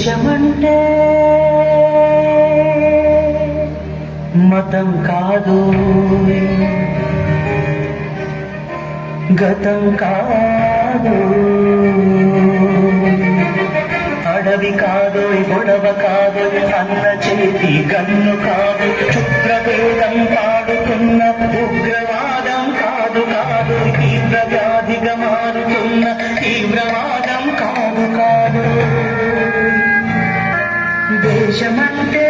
దేశమంటే మతం కాదు, గతం కాదు, అడవి కాదు, గొడవ కాదు, అన్న చేతి గన్ను కాదు, క్షుద్రభేదం పాడుతున్న ఉగ్రవాదం కాదు కాదు, తీవ్ర వ్యాధిగా మారుతున్న తీవ్రవాదం కాదు కాదు. దేశమంటే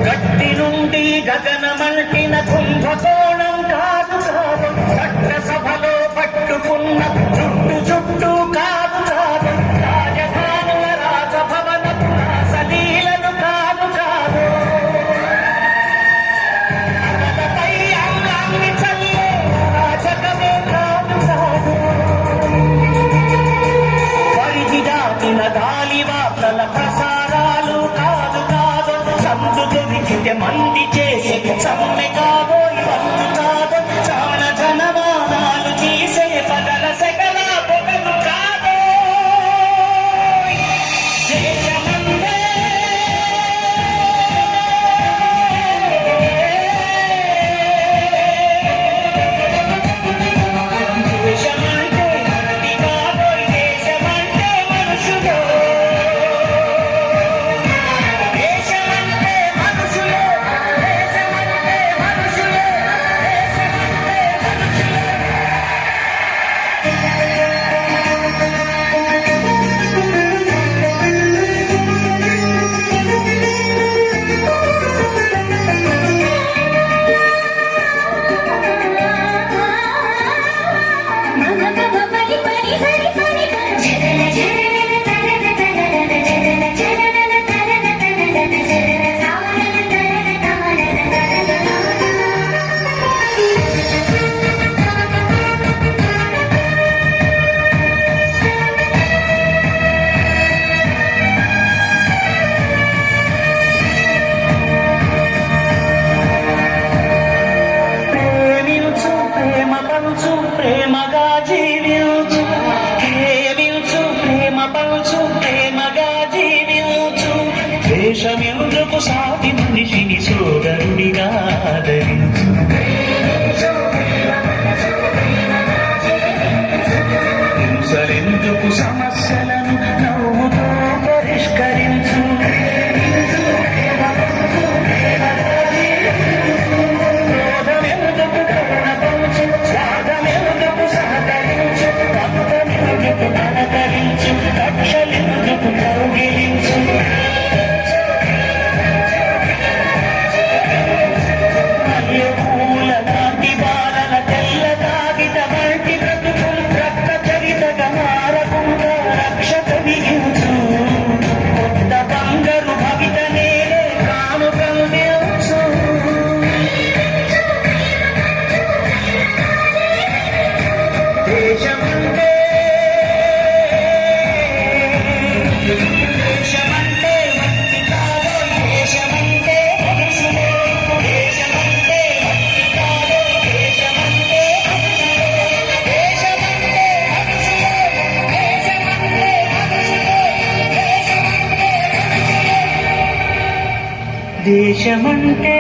గట్టి నుండి గగనమంటిన కుంభకోణం కాదు కాదు, చట్టసభలో పట్టుకున్న చుట్టు చుట్టూ కాదు కాదు, రాజధానుల రాజభవన సలీలను కాదు కాదు, అమలపై అంగాన్ని చల్లే రాజకమే కాదు కాదు, పరిధి దాటిన గాలి వార్తల ప్రసారాలు కాదు కాదు, సందు దొరికితే మంది చేసే సమ్మె కాదు, ఇవన్నీ కాదు, చాల జనవాదాలు తీసే పగల సెగల పొగలు కాదు. దేశమంటే దేశమంటే మట్టి కాదు, దేశమంటే మనుషులు, దేశమంటే మనుషులు, దేశమంటే మనుషులు, దేశమంటే మనుషులు. ప్రేమించు, ప్రేమ పంచు, ప్రేమగా జీవించు, ప్రేమించు, ప్రేమ పంచు, ప్రేమగా జీవించు, ద్వేషమెందుకు సాటి మనిషిని సోదరుడిగా ఆదరించు. హింసలెందుకు సమస్యలను నవ్వుతో పరిష్కరించు. క్రోధమెందుకు కరుణ పంచు, స్వార్థమెందుకు సహకరించు, భక్తమెందుకు కనకరించు, కక్షలెందుకు కౌగిలించు. మల్లెపూల లాంటి బాలల తెల్ల కాగిత వంటి బ్రతుకులు రక్త చరితగా మారకుండా రక్షక విగించు. కొత్త బంగారు భవిత నేలే కానుకందించు. దేశమంటే దేశమంటే మట్టి కాదు, దేశమంటే మనుషులే, దేశమంటే మట్టి కాదు, దేశమంటే మనుషులే, దేశమంటే మనుషులే, దేశమంటే మనుషులే, దేశమంటే మనుషులే. దేశమంటే